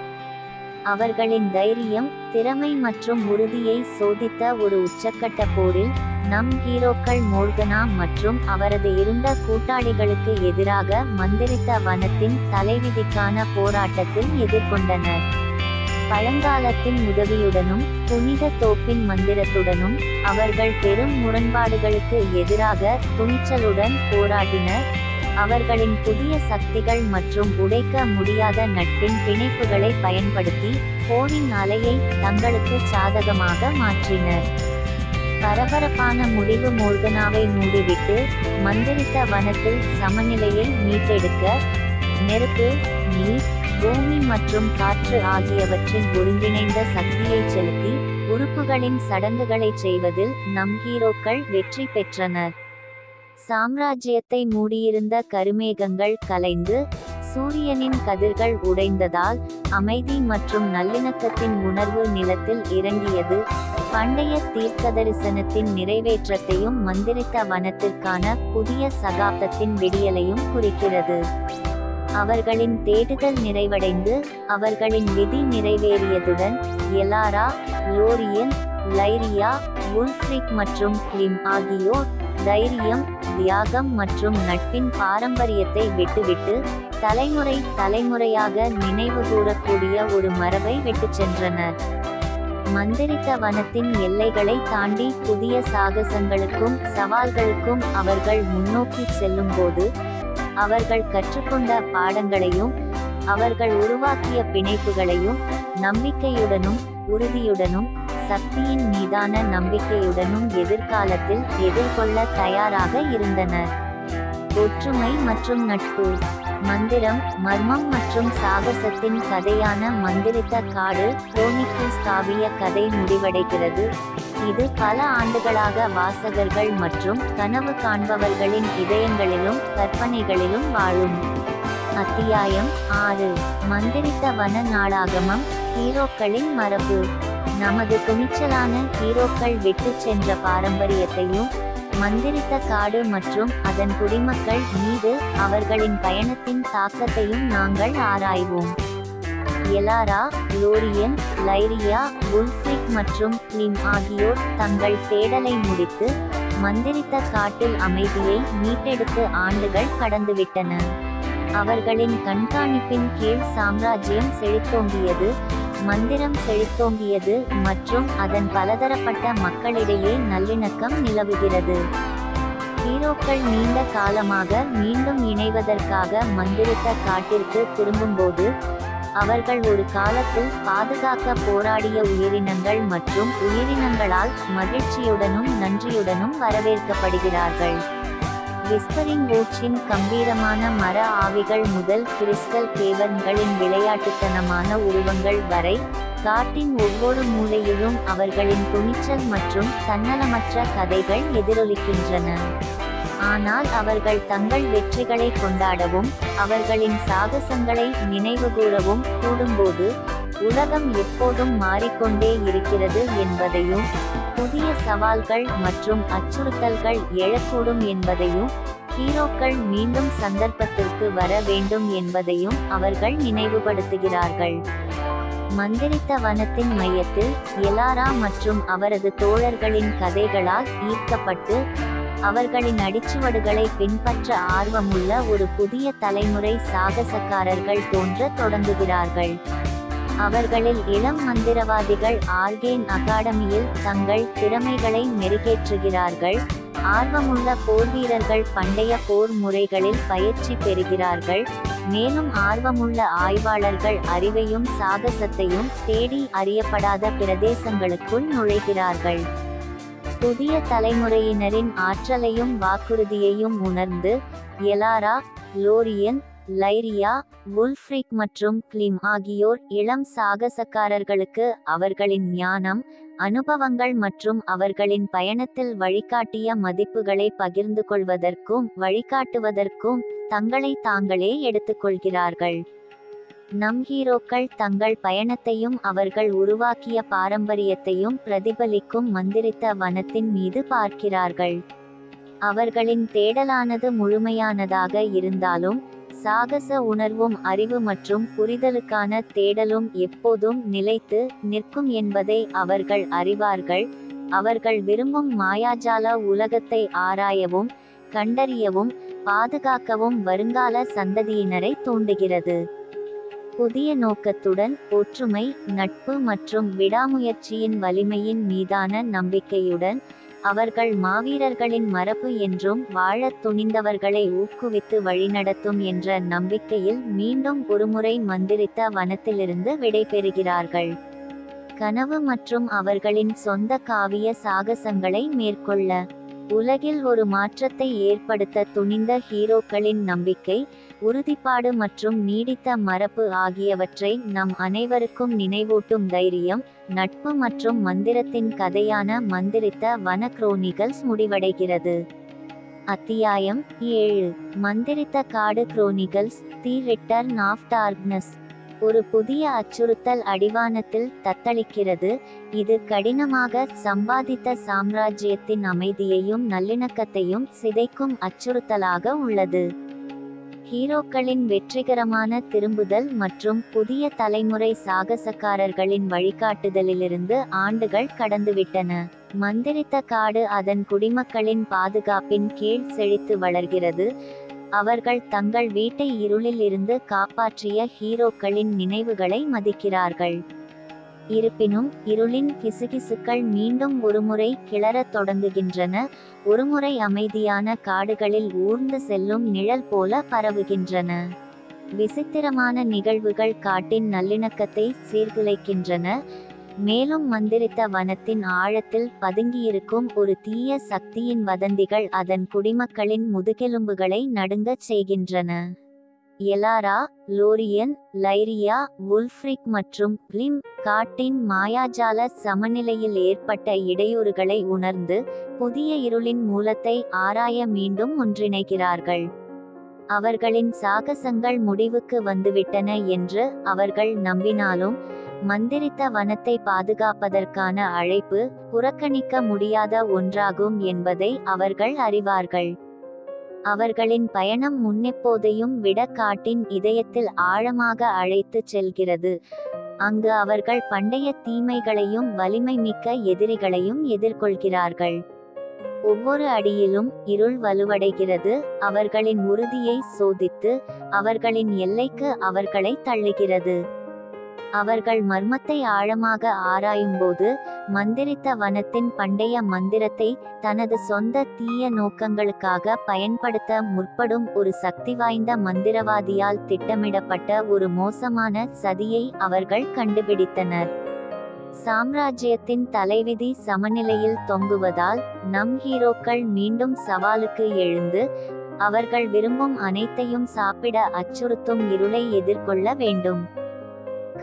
அவர்களின் தைரியம், திறமை மற்றும் உறுதியை சோதித்த ஒரு உச்சக்கட்ட போரில் நம் ஹீரோக்கள் மோர்கனா மற்றும் அவரது இருண்ட கூட்டாளிகளுக்கு எதிராக மந்திரித்த வனத்தின் தலைவிதிக்கான போராட்டத்தில் எதிர்கொண்டனர். பழங்காலத்தின் உதவியுடனும் புனித தோப்பின் மந்திரத்துடனும் அவர்கள் பெரும் முரண்பாடுகளுக்கு எதிராக துணிச்சலுடன் போராடினர். அவர்களின் புதிய சக்திகள் மற்றும் உடைக்க முடியாத நட்பின் பிணைப்புகளை பயன்படுத்தி போரின் அலையை தங்களுக்கு சாதகமாக மாற்றினர். பரபரப்பான முடிவு மோர்கனாவை மூடிவிட்டு மந்திரித்த வனத்தில் சமநிலையை மீட்டெடுக்க நெருப்பு, நீர், பூமி மற்றும் காற்று ஆகியவற்றின் ஒருங்கிணைந்த சக்தியை செலுத்தி உறுப்புகளின் சடங்குகளை செய்வதில் நம் ஹீரோக்கள் வெற்றி பெற்றனர். சாம்ராஜ்யத்தை மூடியிருந்த கருமேகங்கள் கலைந்து சூரியனின் கதிர்கள் உடைந்ததால் அமைதி மற்றும் நல்லிணக்கத்தின் உணர்வு நிலத்தில் இறங்கியது. பண்டைய தீர்க்கதரிசனத்தின் நிறைவேற்றத்தையும் மந்திரித்த வனத்திற்கான புதிய சகாப்தத்தின் விடியலையும் குறிக்கிறது. அவர்களின் தேடுதல் நிறைவடைந்து அவர்களின் விதி நிறைவேறியதுடன் எலாரா, லோரியன், லைரியா, உல்ஃப்ரிக் மற்றும் கிளிம் ஆகியோர் தைரியம், தியாகம் மற்றும் நட்பின் பாரம்பரியத்தை விட்டுவிட்டு தலைமுறையாக நினைவுகூரக்கூடிய ஒரு மரபை விட்டுச் சென்றனர். மந்திரித்த வனத்தின் எல்லைகளை தாண்டி புதிய சாகசங்களுக்கும் சவால்களுக்கும் அவர்கள் முன்னோக்கி செல்லும்போது அவர்கள் கற்றுக்கொண்ட பாடங்களையும் அவர்கள் உருவாக்கிய பிணைப்புகளையும் நம்பிக்கையுடனும் உறுதியுடனும் சக்தியின் மீதான நம்பிக்கையுடனும் எதிர்காலத்தில் எதிர்கொள்ள தயாராக இருந்தனர். ஒற்றுமை மற்றும் நட்பு. மந்திரம், மர்மம் மற்றும் சாகசத்தின் கதையான மந்திரித்த காடு குரோனிக்கிள்ஸ் காவிய கதை முடிவடைகிறது. இது பல ஆண்டுகளாக வாசகர்கள் மற்றும் கனவு காண்பவர்களின் இதயங்களிலும் கற்பனைகளிலும் வாழும். அத்தியாயம் 6. மந்திரித்த வன நாளாகமம். ஹீரோக்களின் மரபு. நமது துணிச்சலான ஹீரோக்கள் விட்டுச் சென்ற பாரம்பரியத்தையும் மந்திரித்த காடு மற்றும் அதன் குடிமக்கள் மீது அவர்களின் பயணத்தின் தாக்கத்தையும் நாங்கள் ஆராய்வோம். எலாரா, லோரியன், லைரியா, வுல்ஃப்ரிக் மற்றும் கிளிம் ஆகியோர் தங்கள் தேடலை முடித்து மந்திரித்த காட்டில் அமைதியை மீட்டெடுத்து ஆண்டுகள் கடந்துவிட்டன. அவர்களின் கண்காணிப்பின் கீழ் சாம்ராஜ்யம் செழித்தோங்கியது, மந்திரம் செழித்தோங்கியது மற்றும் அதன் பலதரப்பட்ட மக்களிடையே நல்லிணக்கம் நிலவுகிறது. ஹீரோக்கள் நீண்ட காலமாக மீண்டும் இணைவதற்காக மந்திரித்த காட்டிற்கு திரும்பும்போது அவர்கள் ஒரு காலத்தில் பாதுகாக்க போராடிய உயிரினங்கள் மற்றும் உயிரினங்களால் மகிழ்ச்சியுடனும் நன்றியுடனும் வரவேற்கப்படுகிறார்கள். விஸ்பரிங் வுட்ஸின் கம்பீரமான மர ஆவிகள் முதல் கிறிஸ்டல் கேவர்ன்களின் விளையாட்டுத்தனமான உருவங்கள் வரை காட்டின் ஒவ்வொரு மூலையிலும் அவர்களின் துணிச்சல் மற்றும் தன்னலமற்ற கதைகள் எதிரொலிக்கின்றன. ஆனால் அவர்கள் தங்கள் வெற்றிகளை கொண்டாடவும் அவர்களின் சாகசங்களை நினைவுகூரவும் கூடும்போது உலகம் எப்போதும் மாறிக்கொண்டே இருக்கிறது என்பதையும் புதிய சவால்கள் மற்றும் அச்சுறுத்தல்கள் எழக்கூடும் என்பதையும் ஹீரோக்கள் மீண்டும் சந்தர்ப்பத்திற்கு வர வேண்டும் என்பதையும் அவர்கள் நினைவுபடுத்துகிறார்கள். மந்திரித்த வனத்தின் மையத்தில் எலாரா மற்றும் அவரது தோழர்களின் கதைகளால் ஈர்க்கப்பட்டு அவர்களின் அடிச்சுவடுகளை பின்பற்ற ஆர்வமுள்ள ஒரு புதிய தலைமுறை சாகசக்காரர்கள் தோன்ற தொடங்குகிறார்கள். அவர்களில் இளம் மந்திரவாதிகள் ஆர்கேன் அகாடமியில் தங்கள் திறமைகளை மெருகேற்றுகிறார்கள். ஆர்வமுள்ள போர்வீரர்கள் பண்டைய போர் முறைகளில் பயிற்சி பெறுகிறார்கள். மேலும் ஆர்வமுள்ள ஆய்வாளர்கள் அறிவையும் சாகசத்தையும் தேடி அறியப்படாத பிரதேசங்களுக்குள் நுழைகிறார்கள். புதிய தலைமுறையினரின் ஆற்றலையும் வாக்குறுதியையும் உணர்ந்து எலாரா, லோரியன், லைரியா, வுல்ஃப்ரிக் மற்றும் கிளிம் ஆகியோர் இளம் சாகசக்காரர்களுக்கு அவர்களின் ஞானம், அனுபவங்கள் மற்றும் அவர்களின் பயணத்தில் வழிகாட்டிய மதிப்புகளை பகிர்ந்து கொள்வதற்கும் வழிகாட்டுவதற்கும் தங்களை தாங்களே எடுத்துக்கொள்கிறார்கள். நம் ஹீரோக்கள் தங்கள் பயணத்தையும் அவர்கள் உருவாக்கிய பாரம்பரியத்தையும் பிரதிபலிக்கும் மந்திரித்த வனத்தின் மீது பார்க்கிறார்கள். அவர்களின் தேடலானது முழுமையானதாக இருந்தாலும் சாகச உணர்வும் அறிவு மற்றும் புரிதலுக்கான தேடலும் எப்போதும் நிலைத்து நிற்கும் என்பதை அவர்கள் அறிவார்கள். அவர்கள் விரும்பும் மாயாஜால உலகத்தை ஆராயவும் கண்டறியவும் பாதுகாக்கவும் வருங்கால சந்ததியினரை தூண்டுகிறது. புதிய நோக்கத்துடன் ஒற்றுமை, நட்பு மற்றும் விடாமுயற்சியின் வலிமையின் மீதான நம்பிக்கையுடன் அவர்கள் மாவீரர்களின் மரபு என்றும் வாழத் துணிந்தவர்களை ஊக்குவித்து வழிநடத்தும் என்ற நம்பிக்கையில் மீண்டும் ஒருமுறை மந்திரித்த வனத்திலிருந்து விடைபெறுகிறார்கள். கனவு மற்றும் அவர்களின் சொந்த காவிய சாகசங்களை மேற்கொள்ள உலகில் ஒரு மாற்றத்தை ஏற்படுத்த துணிந்த ஹீரோக்களின் நம்பிக்கை, உறுதிப்பாடு மற்றும் நீடித்த மரபு ஆகியவற்றை நம் அனைவருக்கும் நினைவூட்டும் தைரியம், நட்பு மற்றும் மந்திரத்தின் கதையான மந்திரித்த வன குரோனிகல்ஸ் முடிவடைகிறது. அத்தியாயம் 7. மந்திரித்த காடு குரோனிகல்ஸ், தி ரிட்டர்ன் ஆஃப் டார்க்னஸ். ஒரு புதிய அச்சுறுத்தல் அடிவானத்தில் தத்தளிக்கிறது. இது கடினமாக சம்பாதித்த சாம்ராஜ்யத்தின் அமைதியையும் நல்லிணக்கத்தையும் சிதைக்கும் அச்சுறுத்தலாக உள்ளது. ஹீரோக்களின் வெற்றிகரமான திரும்புதல் மற்றும் புதிய தலைமுறை சாகசக்காரர்களின் வழிகாட்டுதலிலிருந்து ஆண்டுகள் கடந்துவிட்டன. மந்திரித்த காடு அதன் குடிமக்களின் பாதுகாப்பின் கீழ் செழித்து வளர்கிறது. அவர்கள் தங்கள் வீட்டை இருளில் இருந்து காப்பாற்றிய ஹீரோக்களின் நினைவுகளை மதிக்கிறார்கள். இருப்பினும் இருளின் கிசுகிசுக்கள் மீண்டும் ஒருமுறை கிளறத் தொடங்குகின்றன. ஒருமுறை அமைதியான காடுகளில் ஊர்ந்து செல்லும் நிழல் போல பரவுகின்றன. விசித்திரமான நிகழ்வுகள் காட்டின் நல்லிணக்கத்தை சீர்குலைக்கின்றன. மேலும் மந்திரித்த வனத்தின் ஆழத்தில் பதுங்கியிருக்கும் ஒரு தீய சக்தியின் வதந்திகள் அதன் குடிமக்களின் முதுகெலும்புகளை நடுங்கச் செய்கின்றன. எலாரா, லோரியன், லைரியா, வுல்ஃப்ரிக் மற்றும் கிளிம் காட்டின் மாயாஜால சமநிலையில் ஏற்பட்ட இடையூறுகளை உணர்ந்து புதிய இருளின் மூலத்தை ஆராய மீண்டும் ஒன்றிணைகிறார்கள். அவர்களின் சாகசங்கள் முடிவுக்கு வந்துவிட்டன என்று அவர்கள் நம்பினாலும் மந்திரித்த வனத்தை பாதுகாப்பதற்கான அழைப்பு புறக்கணிக்க முடியாத ஒன்றாகும் என்பதை அவர்கள் அறிவார்கள். அவர்களின் பயணம் முன்னெப்போதையும் விட காட்டின் இதயத்தில் ஆழமாக அழைத்துச் செல்கிறது. அங்கு அவர்கள் பண்டைய தீமைகளையும் வலிமை மிக்க எதிரிகளையும் எதிர்கொள்கிறார்கள். ஒவ்வொரு அடியிலும் இருள் வலுவடைகிறது, அவர்களின் உறுதியை சோதித்து அவர்களின் எல்லைக்கு அவர்களை தள்ளுகிறது. அவர்கள் மர்மத்தை ஆழமாக ஆராயும்போது மந்திரித்த வனத்தின் பண்டைய மந்திரத்தை தனது சொந்த தீய நோக்கங்களுக்காக பயன்படுத்த முற்படும் ஒரு சக்தி வாய்ந்த மந்திரவாதியால் திட்டமிடப்பட்ட ஒரு மோசமான சதியை அவர்கள் கண்டுபிடித்தனர். சாம்ராஜ்யத்தின் தலைவிதி சமநிலையில் தொங்குவதால் நம் ஹீரோக்கள் மீண்டும் சவாலுக்கு எழுந்து அவர்கள் விரும்பும் அனைத்தையும் சாப்பிட அச்சுறுத்தும் இருளை எதிர்கொள்ள வேண்டும்.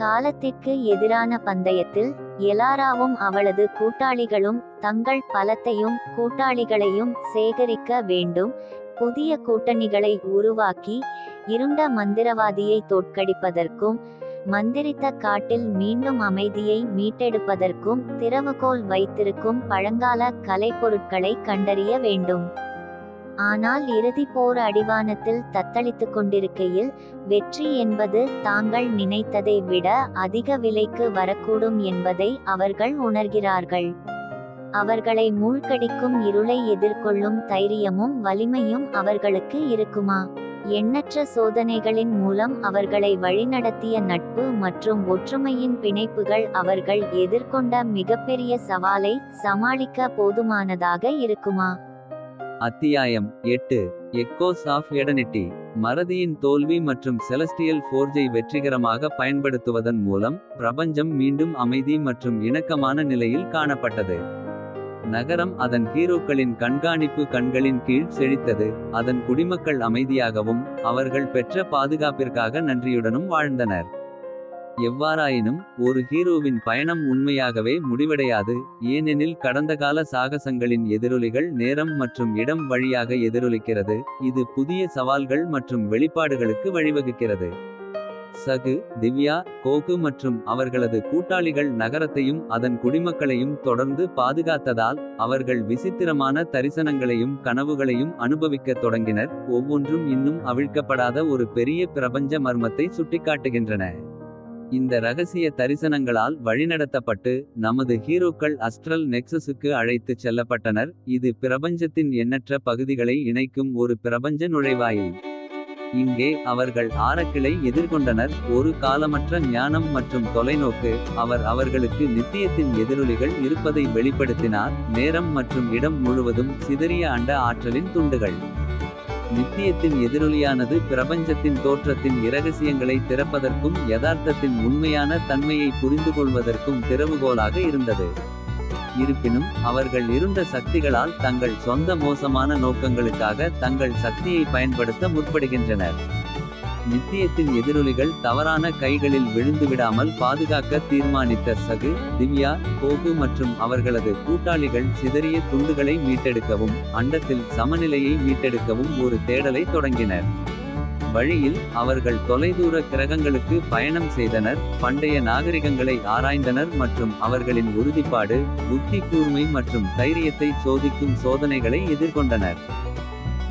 காலத்திற்கு எதிரான பந்தயத்தில் எலாராவும் அவளது கூட்டாளிகளும் தங்கள் பலத்தையும் கூட்டாளிகளையும் சேகரிக்க வேண்டும். புதிய கூட்டணிகளை உருவாக்கி இருண்ட மந்திரவாதியை தோற்கடிப்பதற்கும் மந்திரித்த காட்டில் மீண்டும் அமைதியை மீட்டெடுப்பதற்கும் திறவுகோல் வைத்திருக்கும் பழங்கால கலைப்பொருட்களை கண்டறிய வேண்டும். ஆனால் இறுதி போர் அடிவானத்தில் தத்தளித்துக் கொண்டிருக்கையில் வெற்றி என்பது தாங்கள் நினைத்ததை விட அதிக விலைக்கு வரக்கூடும் என்பதை அவர்கள் உணர்கிறார்கள். அவர்களை மூழ்கடிக்கும் இருளை எதிர்கொள்ளும் தைரியமும் வலிமையும் அவர்களுக்கு இருக்குமா? எண்ணற்ற சோதனைகளின் மூலம் அவர்களை வழிநடத்திய நட்பு மற்றும் ஒற்றுமையின் பிணைப்புகள் அவர்கள் எதிர்கொண்ட மிகப்பெரிய சவாலை சமாளிக்க போதுமானதாக இருக்குமா? அத்தியாயம் 8 எக்கோஸ் ஆஃப் எடர்னிட்டி. மறதியின் தோல்வி மற்றும் செலஸ்டியல் ஃபோர்ஜை வெற்றிகரமாக பயன்படுத்துவதன் மூலம் பிரபஞ்சம் மீண்டும் அமைதி மற்றும் இணக்கமான நிலையில் காணப்பட்டது. நகரம் அதன் ஹீரோக்களின் கண்காணிப்பு கண்களின் கீழ் செழித்தது. அதன் குடிமக்கள் அமைதியாகவும் அவர்கள் பெற்ற பாதுகாப்பிற்காக நன்றியுடனும் வாழ்ந்தனர். எவ்வாறாயினும் ஒரு ஹீரோவின் பயணம் உண்மையாகவே முடிவடையாது, ஏனெனில் கடந்த கால சாகசங்களின் எதிரொலிகள் நேரம் மற்றும் இடம் வழியாக எதிரொலிக்கிறது. இது புதிய சவால்கள் மற்றும் வெளிப்பாடுகளுக்கு வழிவகுக்கிறது. சகு, திவ்யா, கோகு மற்றும் அவர்களது கூட்டாளிகள் நகரத்தையும் அதன் குடிமக்களையும் தொடர்ந்து பாதுகாத்ததால் அவர்கள் விசித்திரமான தரிசனங்களையும் கனவுகளையும் அனுபவிக்கத் தொடங்கினர். ஒவ்வொன்றும் இன்னும் அவிழ்க்கப்படாத ஒரு பெரிய பிரபஞ்ச மர்மத்தை சுட்டிக்காட்டுகின்றன. இந்த ரகசிய தரிசனங்களால் வழிநடத்தப்பட்டு நமது ஹீரோக்கள் அஸ்ட்ரல் நெக்சஸுக்கு அழைத்துச் செல்லப்பட்டனர். இது பிரபஞ்சத்தின் எண்ணற்ற பகுதிகளை இணைக்கும் ஒரு பிரபஞ்ச நுழைவாயில். இங்கே அவர்கள் ஆரக்கிளை எதிர்கொண்டனர், ஒரு காலமற்ற ஞானம் மற்றும் தொலைநோக்கு. அவர் அவர்களுக்கு நித்தியத்தின் எதிரொலிகள் இருப்பதை வெளிப்படுத்தினார், நேரம் மற்றும் இடம் முழுவதும் சிதறிய அண்ட ஆற்றலின் துண்டுகள். நித்தியத்தின் எதிரொலியானது பிரபஞ்சத்தின் தோற்றத்தின் இரகசியங்களை திறப்பதற்கும் யதார்த்தத்தின் உண்மையான தன்மையை புரிந்துகொள்வதற்கும் திறவுகோலாக இருந்தது. இருப்பினும் அவர்கள் இருண்ட சக்திகளால் தங்கள் சொந்த மோசமான நோக்கங்களுக்காக தங்கள் சக்தியை பயன்படுத்த முற்படுகின்றனர். நித்தியத்தின் எதிரொலிகள் தவறான கைகளில் விழுந்துவிடாமல் பாதுகாக்க தீர்மானித்த சகு, திவ்யா, கோகு மற்றும் அவர்களது கூட்டாளிகள் சிதறிய துண்டுகளை மீட்டெடுக்கவும் அண்டத்தில் சமநிலையை மீட்டெடுக்கவும் ஒரு தேடலை தொடங்கினர். வழியில் அவர்கள் தொலைதூர கிரகங்களுக்கு பயணம் செய்தனர், பண்டைய நாகரிகங்களை ஆராய்ந்தனர் மற்றும் அவர்களின் உறுதிப்பாடு, புத்தி கூர்மை மற்றும் தைரியத்தை சோதிக்கும் சோதனைகளை எதிர்கொண்டனர்.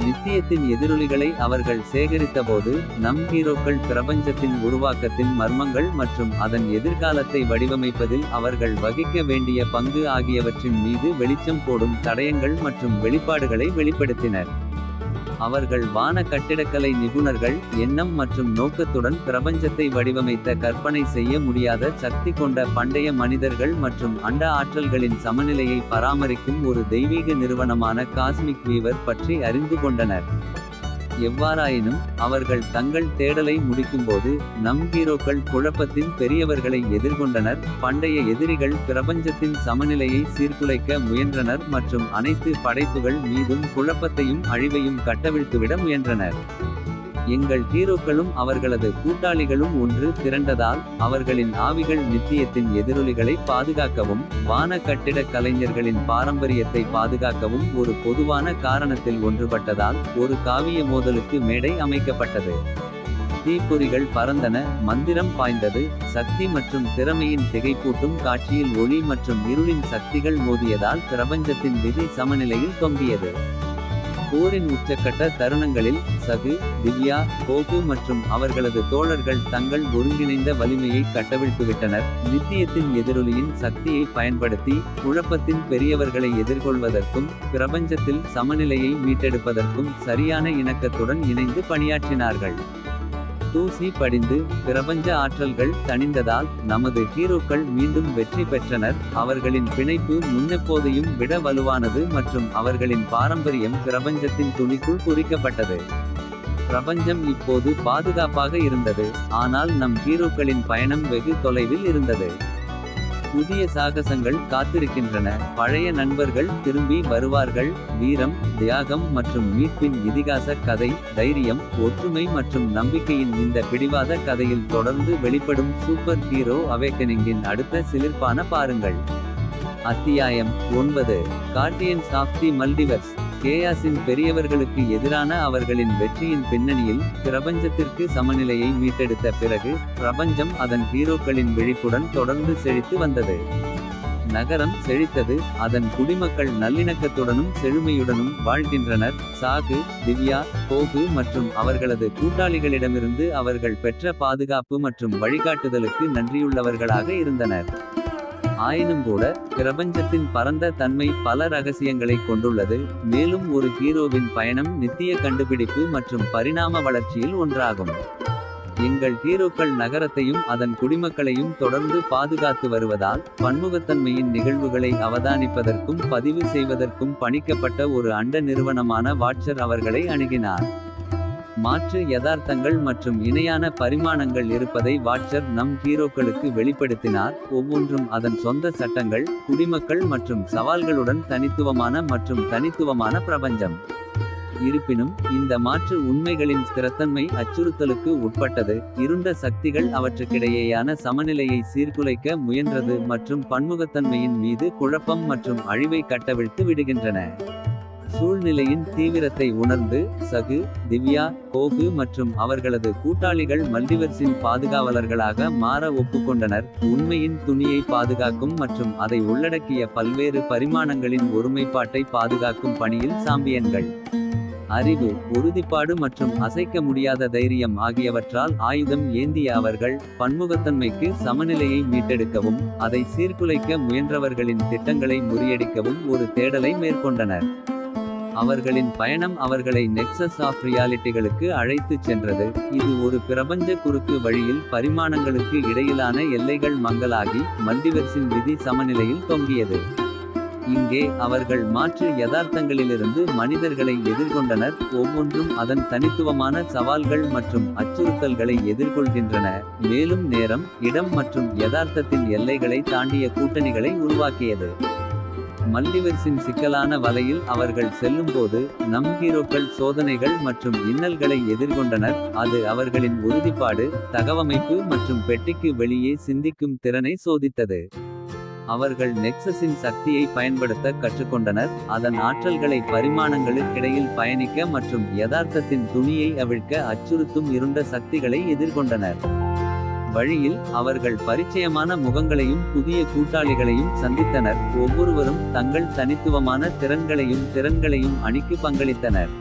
நித்தியத்தின் எதிரொலிகளை அவர்கள் சேகரித்தபோது நம் ஹீரோக்கள் பிரபஞ்சத்தின் உருவாக்கத்தின் மர்மங்கள் மற்றும் அதன் எதிர்காலத்தை வடிவமைப்பதில் அவர்கள் வகிக்க வேண்டிய பங்கு ஆகியவற்றின் மீது வெளிச்சம் போடும் தடயங்கள் மற்றும் வெளிப்பாடுகளை வெளிப்படுத்தினர். அவர்கள் வான கட்டிடக்கலை நிபுணர்கள், எண்ணம் மற்றும் நோக்கத்துடன் பிரபஞ்சத்தை வடிவமைத்த கற்பனை செய்ய முடியாத சக்தி கொண்ட பண்டைய மனிதர்கள் மற்றும் அண்ட ஆற்றல்களின் சமநிலையை பராமரிக்கும் ஒரு தெய்வீக நிறுவனமான காஸ்மிக் வீவர் பற்றி அறிந்து கொண்டனர். எவ்வாறாயினும் அவர்கள் தங்கள் தேடலை முடிக்கும்போது நம் ஹீரோக்கள் குழப்பத்தின் பெரியவர்களை எதிர்கொண்டனர். பண்டைய எதிரிகள் பிரபஞ்சத்தின் சமநிலையை சீர்குலைக்க முயன்றனர் மற்றும் அனைத்து படைப்புகள் மீதும் குழப்பத்தையும் அழிவையும் கட்டவிழ்த்துவிட முயன்றனர். எங்கள் ஹீரோக்களும் அவர்களது கூட்டாளிகளும் ஒன்று திரண்டதால் அவர்களின் ஆவிகள் நித்தியத்தின் எதிரொலிகளை பாதுகாக்கவும் வான கட்டிடக் கலைஞர்களின் பாரம்பரியத்தை பாதுகாக்கவும் ஒரு பொதுவான காரணத்தில் ஒன்றுபட்டதால் ஒரு காவிய மோதலுக்கு மேடை அமைக்கப்பட்டது. தீப்பொறிகள் பறந்தன, மந்திரம் பாய்ந்தது, சக்தி மற்றும் திறமையின் திகைப்பூட்டும் காட்சியில் ஒளி மற்றும் இருளின் சக்திகள் மோதியதால் பிரபஞ்சத்தின் விதி சமநிலையில் தொங்கியது. போரின் உச்சக்கட்ட தருணங்களில் சகு, திவ்யா, கோகு மற்றும் அவர்களது தோழர்கள் தங்கள் ஒருங்கிணைந்த வலிமையை கட்டவிழ்த்துவிட்டனர். நித்தியத்தின் எதிரொலியின் சக்தியை பயன்படுத்தி குழப்பத்தின் பெரியவர்களை எதிர்கொள்வதற்கும் பிரபஞ்சத்தில் சமநிலையை மீட்டெடுப்பதற்கும் சரியான இணக்கத்துடன் இணைந்து பணியாற்றினார்கள். தூசி படிந்து பிரபஞ்ச ஆற்றல்கள் தணிந்ததால் நமது ஹீரோக்கள் மீண்டும் வெற்றி பெற்றனர். அவர்களின் பிணைப்பு முன்னெப்போதையும் விட வலுவானது மற்றும் அவர்களின் பாரம்பரியம் பிரபஞ்சத்தின் துணிக்குள் பொறிக்கப்பட்டது. பிரபஞ்சம் இப்போது பாதுகாப்பாக இருந்தது, ஆனால் நம் ஹீரோக்களின் பயணம் வெகு தொலைவில் இருந்தது. புதிய சாகசங்கள் காத்திருக்கின்றன. பழைய நண்பர்கள் திரும்பி வருவார்கள். வீரம், தியாகம் மற்றும் மீட்பின் இதிகாச கதை, தைரியம், ஒற்றுமை மற்றும் நம்பிக்கையின் இந்த பிடிவாத கதையில் தொடர்ந்து வெளிப்படும் சூப்பர் ஹீரோ அவேக்கனிங்கின் அடுத்த சிலிர்ப்பான பாருங்கள். அத்தியாயம் 9. Guardians of the Multiverse. கேயாஸின் பெரியவர்களுக்கு எதிரான அவர்களின் வெற்றியின் பின்னணியில் பிரபஞ்சத்திற்கு சமநிலையை மீட்டெடுத்த பிறகு பிரபஞ்சம் அதன் ஹீரோக்களின் விழிப்புடன் தொடர்ந்து செழித்து வந்தது. நகரம் செழித்தது, அதன் குடிமக்கள் நல்லிணக்கத்துடனும் செழுமையுடனும் வாழ்கின்றனர். சாகு, திவ்யா, கோகு மற்றும் அவர்களது கூட்டாளிகளிடமிருந்து அவர்கள் பெற்ற பாதுகாப்பு மற்றும் வழிகாட்டுதலுக்கு நன்றியுள்ளவர்களாக இருந்தனர். ஆயினும்கூட பிரபஞ்சத்தின் பரந்த தன்மை பல ரகசியங்களை கொண்டுள்ளது. மேலும் ஒரு ஹீரோவின் பயணம் நித்திய கண்டுபிடிப்பு மற்றும் பரிணாம வளர்ச்சியில் ஒன்றாகும். எங்கள் ஹீரோக்கள் நகரத்தையும் அதன் குடிமக்களையும் தொடர்ந்து பாதுகாத்து வருவதால் பன்முகத்தன்மையின் நிகழ்வுகளை அவதானிப்பதற்கும் பதிவு செய்வதற்கும் பணிக்கப்பட்ட ஒரு அண்ட நிறுவனமான வாட்சர் அவர்களை அணுகினார். மாற்று யதார்த்தங்கள் மற்றும் இணையான பரிமாணங்கள் இருப்பதை வாட்சர் நம் ஹீரோக்களுக்கு வெளிப்படுத்தினார். ஒவ்வொன்றும் அதன் சொந்த சட்டங்கள், குடிமக்கள் மற்றும் சவால்களுடன் தனித்துவமான பிரபஞ்சம். இருப்பினும் இந்த மாற்று உண்மைகளின் ஸ்திரத்தன்மை அச்சுறுத்தலுக்கு உட்பட்டது. இருண்ட சக்திகள் அவற்றுக்கிடையேயான சமநிலையை சீர்குலைக்க முயன்றது மற்றும் பன்முகத்தன்மையின் மீது குழப்பம் மற்றும் அழிவை கட்டவிழ்த்து விடுகின்றன. சூழ்நிலையின் தீவிரத்தை உணர்ந்து சகு, திவ்யா, கோகு மற்றும் அவர்களது கூட்டாளிகள் மல்டிவர்ஸின் பாதுகாவலர்களாக மாற ஒப்புக்கொண்டனர். உண்மையின் துணியை பாதுகாக்கும் மற்றும் அதை உள்ளடக்கிய பல்வேறு பரிமாணங்களின் ஒருமைப்பாட்டை பாதுகாக்கும் பணியில் சாம்பியன்கள். அறிவு, உறுதிப்பாடு மற்றும் அசைக்க முடியாத தைரியம் ஆகியவற்றால் ஆயுதம் ஏந்திய அவர்கள் பன்முகத்தன்மைக்கு சமநிலையை மீட்டெடுக்கவும் அதை சீர்குலைக்க முயன்றவர்களின் திட்டங்களை முறியடிக்கவும் ஒரு தேடலை மேற்கொண்டனர். அவர்களின் பயணம் அவர்களை நெக்சஸ் ஆஃப் ரியாலிட்டிகளுக்கு அழைத்துச் சென்றது. இது ஒரு பிரபஞ்ச குறுக்கு வழியில் பரிமாணங்களுக்கு இடையிலான எல்லைகள் மங்கலாகி மல்டிவர்ஸின் விதி சமநிலையில் தொங்கியது. இங்கே அவர்கள் மாற்று யதார்த்தங்களிலிருந்து மனிதர்களை எதிர்கொண்டனர். ஒவ்வொன்றும் அதன் தனித்துவமான சவால்கள் மற்றும் அச்சுறுத்தல்களை எதிர்கொள்கின்றன. மேலும் நேரம், இடம் மற்றும் யதார்த்தத்தின் எல்லைகளை தாண்டிய கூட்டணிகளை உருவாக்கியது. மல்டிவர்ஸின் சிக்கலான வலையில் அவர்கள் செல்லும்போது நம் ஹீரோக்கள் சோதனைகள் மற்றும் இன்னல்களை எதிர்கொண்டனர். அது அவர்களின் உறுதிப்பாடு, தகவமைப்பு மற்றும் பெட்டிக்கு வெளியே சிந்திக்கும் திறனை சோதித்தது. அவர்கள் நெக்சஸின் சக்தியை பயன்படுத்த கற்றுக்கொண்டனர். அதன் ஆற்றல்களை பரிமாணங்களுக்கிடையில் பயணிக்க மற்றும் யதார்த்தத்தின் துணியை அவிழ்க்க அச்சுறுத்தும் இருண்ட சக்திகளை எதிர்கொண்டனர். வழியில் அவர்கள் பரிச்சயமான முகங்களையும் புதிய கூட்டாளிகளையும் சந்தித்தனர். ஒவ்வொருவரும் தங்கள் தனித்துவமான திறன்களையும் அணிக்கு பங்களித்தனர்.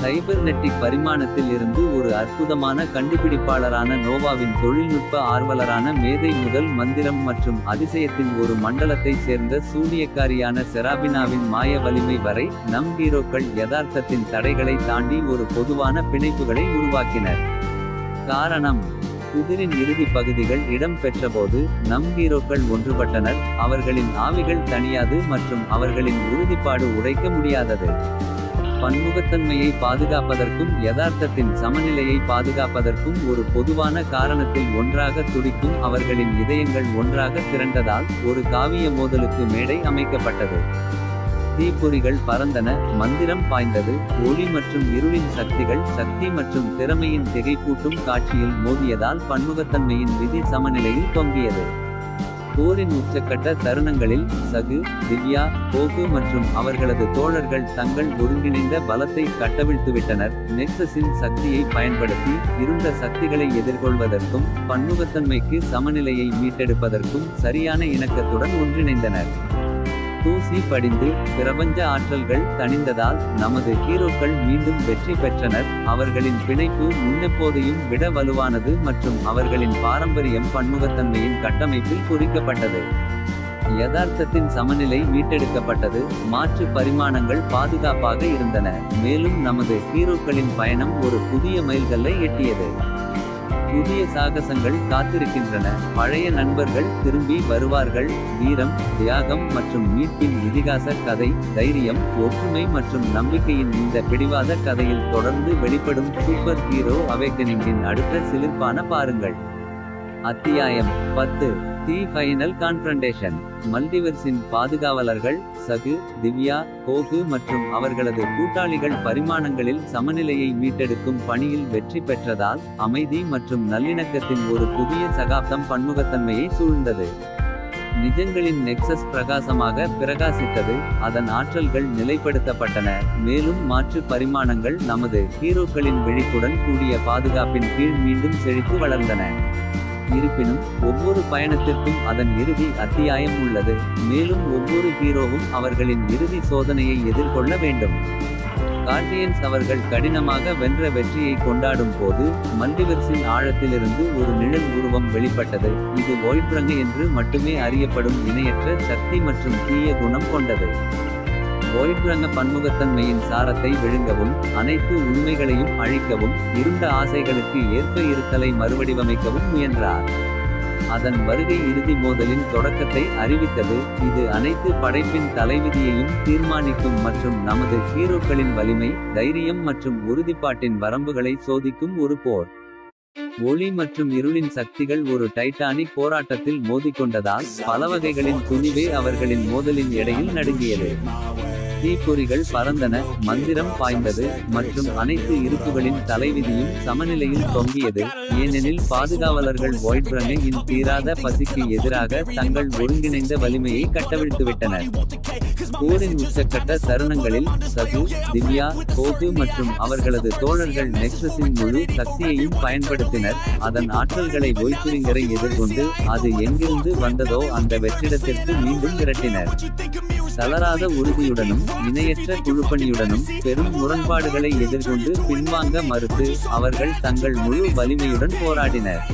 சைபர்நெட்டிக் பரிமாணத்தில் இருந்து ஒரு அற்புதமான கண்டுபிடிப்பாளரான நோவாவின் தொழில்நுட்ப ஆர்வலரான மேதை முதல் மந்திரம் மற்றும் அதிசயத்தின் ஒரு மண்டலத்தை சேர்ந்த சூனியக்காரியான செராபினாவின் மாய வலிமை வரை நம் ஹீரோக்கள் யதார்த்தத்தின் தடைகளை தாண்டி ஒரு பொதுவான பிணைப்புகளை உருவாக்கினர். காரணம், புதிரின் இறுதி பகுதிகள் இடம் பெற்றபோது நம் ஹீரோக்கள் ஒன்றுபட்டனர். அவர்களின் ஆவிகள் தணியாது மற்றும் அவர்களின் உறுதிப்பாடு உடைக்க முடியாதது. பன்முகத்தன்மையை பாதுகாப்பதற்கும் யதார்த்தத்தின் சமநிலையை பாதுகாப்பதற்கும் ஒரு பொதுவான காரணத்தில் ஒன்றாக துடிக்கும் அவர்களின் இதயங்கள் ஒன்றாக திரண்டதால் ஒரு காவிய மோதலுக்கு மேடை அமைக்கப்பட்டது. தீப்பொறிகள் பறந்தன, மந்திரம் பாய்ந்தது, ஒளி மற்றும் இருளின் சக்திகள் சக்தி மற்றும் திறமையின் திகைப்பூட்டும் காட்சியில் மோதியதால் பன்முகத்தன்மையின் விதி சமநிலையில் தொங்கியது. போரின் உச்சக்கட்ட தருணங்களில் சகு, திவ்யா, கோகு மற்றும் அவர்களது தோழர்கள் தங்கள் ஒருங்கிணைந்த பலத்தை கட்டவிழ்த்துவிட்டனர். நெக்சஸின் சக்தியை பயன்படுத்தி இருண்ட சக்திகளை எதிர்கொள்வதற்கும் பன்முகத்தன்மைக்கு சமநிலையை மீட்டெடுப்பதற்கும் சரியான இணக்கத்துடன் ஒன்றிணைந்தனர். தூசி படிந்து பிரபஞ்ச ஆற்றல்கள் தணிந்ததால் நமது ஹீரோக்கள் மீண்டும் வெற்றி பெற்றனர். அவர்களின் பிணைப்பு முன்னெப்போதையும் விட வலுவானது மற்றும் அவர்களின் பாரம்பரியம் பன்முகத்தன்மையின் கட்டமைப்பில் குறிக்கப்பட்டது. யதார்த்தத்தின் சமநிலை மீட்டெடுக்கப்பட்டது. மாற்று பரிமாணங்கள் பாதுகாப்பாக இருந்தன. மேலும் நமது ஹீரோக்களின் பயணம் ஒரு புதிய மைல்கல்லை எட்டியது. புதிய சாகசங்கள் காத்திருக்கின்றன. பழைய நண்பர்கள் திரும்பி வருவார்கள். வீரம், தியாகம் மற்றும் மீட்பின் இதிகாச கதை. தைரியம், ஒற்றுமை மற்றும் நம்பிக்கையின் இந்த பிடிவாத கதையில் தொடர்ந்து வெளிப்படும் சூப்பர் ஹீரோ அவேக்கனிங்கின் அடுத்த சிலிர்ப்பான பாருங்கள். அத்தியாயம் 10. The final confrontation. மல்டிவர்ஸின் பாதுகாவலர்கள் சகு, திவ்யா, கோகு மற்றும் அவர்களது கூட்டாளிகள் பரிமாணங்களில் சமநிலையை மீட்டெடுக்கும் பணியில் வெற்றி பெற்றதால் அமைதி மற்றும் நல்லிணக்கத்தின் ஒரு புதிய சகாப்தம் பன்முகத்தன்மையை சூழ்ந்தது. நிஜங்களின் நெக்சஸ் பிரகாசமாக பிரகாசித்தது. அதன் ஆற்றல்கள் நிலைப்படுத்தப்பட்டன. மேலும் மாற்று பரிமாணங்கள் நமது ஹீரோக்களின் விழிப்புடன் கூடிய பாதுகாப்பின் கீழ் மீண்டும் செழித்து வளர்ந்தன. இருப்பினும் ஒவ்வொரு பயணத்திற்கும் அதன் இறுதி அத்தியாயம் உள்ளது. மேலும் ஒவ்வொரு ஹீரோவும் அவர்களின் இறுதி சோதனையை எதிர்கொள்ள வேண்டும். கார்டியன்ஸ் அவர்கள் கடினமாக வென்ற வெற்றியை கொண்டாடும் போது மல்டிவர்ஸின் ஆழத்திலிருந்து ஒரு நிழல் உருவம் வெளிப்பட்டது. இது வோய்ட்பிரங்கு என்று மட்டுமே அறியப்படும் இணையற்ற சக்தி மற்றும் தீய குணம் கொண்டது. வோய்ட்பிரங்கு பன்முகத்தன்மையின் சாரத்தை விழுங்கவும், அனைத்து உண்மைகளையும் அழிக்கவும், இருண்ட ஆசைகளுக்கு ஏற்ப இருத்தலை மறுவடிவமைக்கவும் முயன்றார். அதன் வருகை இறுதி மோதலின் தொடக்கத்தை அறிவித்தது. இது அனைத்து படைப்பின் தலைவிதியையும் தீர்மானிக்கும் மற்றும் நமது ஹீரோக்களின் வலிமை, தைரியம் மற்றும் உறுதிப்பாட்டின் வரம்புகளை சோதிக்கும் ஒரு போர். ஒளி மற்றும் இருளின் சக்திகள் ஒரு டைட்டானிக் போராட்டத்தில் மோதிக்கொண்டதால் பலவகைகளின் துணிவே அவர்களின் மோதலின் எடையில் நடுங்கியது. தீப்பொறிகள் பறந்தன, மந்திரம் பாய்ந்தது மற்றும் அனைத்து இருப்புகளின் தலைவிதியும் சமநிலையில் தொங்கியது. ஏனெனில் பாதுகாவலர்கள் வோய்ட்பிரங்கு இன் தீராத பசிக்கு எதிராக தங்கள் ஒருங்கிணைந்த வலிமையை கட்டவிழ்த்துவிட்டனர். போரின் உச்சக்கட்ட தருணங்களில் சகு, திவ்யா, கோகு மற்றும் அவர்களது தோழர்கள் நெக்ஸஸின் முழு சக்தியையும் பயன்படுத்தினர். அதன் ஆற்றல்களை வோய்ட்பிரங்கரை எதிர்கொண்டு அது எங்கிருந்து வந்ததோ அந்த வெற்றிடத்திற்கு மீண்டும் விரட்டினர். தளராத உறுதியுடனும் இணையற்ற குழுப்பணியுடனும் பெரும் முரண்பாடுகளை எதிர்கொண்டு பின்வாங்க மறுத்து அவர்கள் தங்கள் முழு வலிமையுடன் போராடினர்.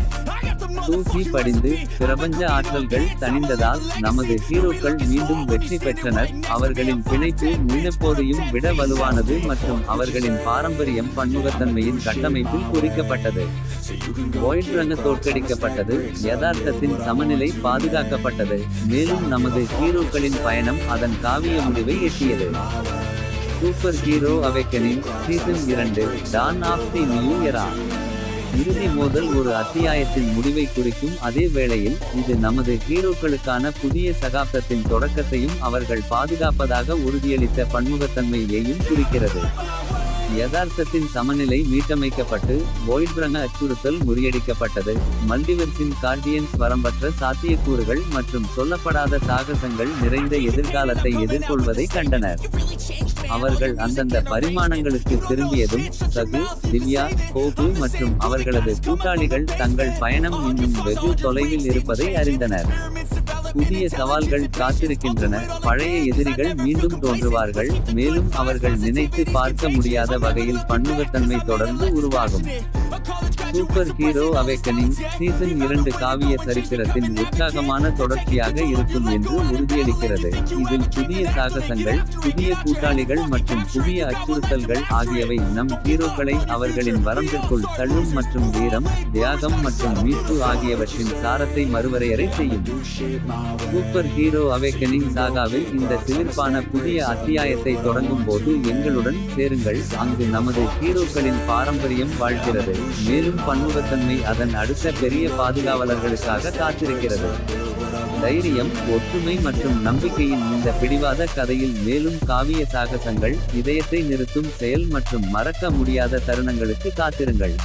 தூசி படிந்து பிரபஞ்ச ஆற்றல்கள் தணிந்ததால் நமது ஹீரோக்கள் மீண்டும் வெற்றி பெற்றனர். அவர்களின் பிணைப்பு முன்னெப்போதையும் விட வலுவானது மற்றும் அவர்களின் பாரம்பரியம் பன்முகத்தன்மையின் கட்டமைப்பில் குறிக்கப்பட்டது. வோய்ட்பிரங்கு தோற்கடிக்கப்பட்டது. யதார்த்தத்தின் சமநிலை பாதுகாக்கப்பட்டது. மேலும் நமது ஹீரோக்களின் பயணம் அதன் காவிய முடிவை எட்டியது. Superhero awakening season 2 dawn of the new era. இறுதி மோதல் ஒரு அத்தியாயத்தின் முடிவை குறிக்கும் அதே வேளையில் இது நமது ஹீரோக்களுக்கான புதிய சகாப்தத்தின் தொடக்கத்தையும் அவர்கள் பாதுகாப்பதாக உறுதியளித்த பன்முகத்தன்மையையும் குறிக்கிறது. யதார்த்தத்தின் சமநிலை மீட்டமைக்கப்பட்டு வோய்ட்பிரங்கு அச்சுறுத்தல் முறியடிக்கப்பட்டது. மல்டிவர்ஸின் கார்டியன்ஸ் வரம்பற்ற சாத்தியக்கூறுகள் மற்றும் சொல்லப்படாத சாகசங்கள் நிறைந்த எதிர்காலத்தை எதிர்கொள்வதை கண்டனர். அவர்கள் அந்தந்த பரிமாணங்களுக்கு திரும்பியதும் சகு, திவ்யா, கோகு மற்றும் அவர்களது கூட்டாளிகள் தங்கள் பயணம் இன்னும் வெகு தொலைவில் இருப்பதை அறிந்தனர். புதிய சவால்கள் காத்திருக்கின்றன. பழைய எதிரிகள் மீண்டும் தோன்றுவார்கள். மேலும் அவர்கள் நினைத்து பார்க்க முடியாத வகையில் பன்முகத்தன்மை தொடர்ந்து உருவாகும். சூப்பர் ஹீரோ அவேக்கனிங் சீசன் 2 காவிய சரித்திரத்தின் உற்சாகமான தொடர்ச்சியாக இருக்கும் என்று உறுதியளிக்கிறது. இதில் புதிய சாகசங்கள், புதிய கூட்டாளிகள் மற்றும் புதிய அச்சுறுத்தல்கள் ஆகியவை நம் ஹீரோக்களை அவர்களின் வரம்பிற்குள் தள்ளும் மற்றும் வீரம், தியாகம் மற்றும் மீட்பு ஆகியவற்றின் சாரத்தை மறுவரையறை செய்யும். சூப்பர் ஹீரோ அவேக்கனிங் சாகாவில் இந்த சிலிர்ப்பான புதிய அத்தியாயத்தை தொடங்கும் போது எங்களுடன் சேருங்கள். அங்கு நமது ஹீரோக்களின் பாரம்பரியம் வாழ்கிறது. மேலும் பன்முகத்தன்மை அதன் அடுத்த பெரிய பாதுகாவலர்களுக்காக காத்திருக்கிறது. தைரியம், ஒற்றுமை மற்றும் நம்பிக்கையின் இந்த பிடிவாத கதையில் மேலும் காவிய சாகசங்கள், இதயத்தை நிறுத்தும் செயல் மற்றும் மறக்க முடியாத தருணங்களுக்கு காத்திருங்கள்.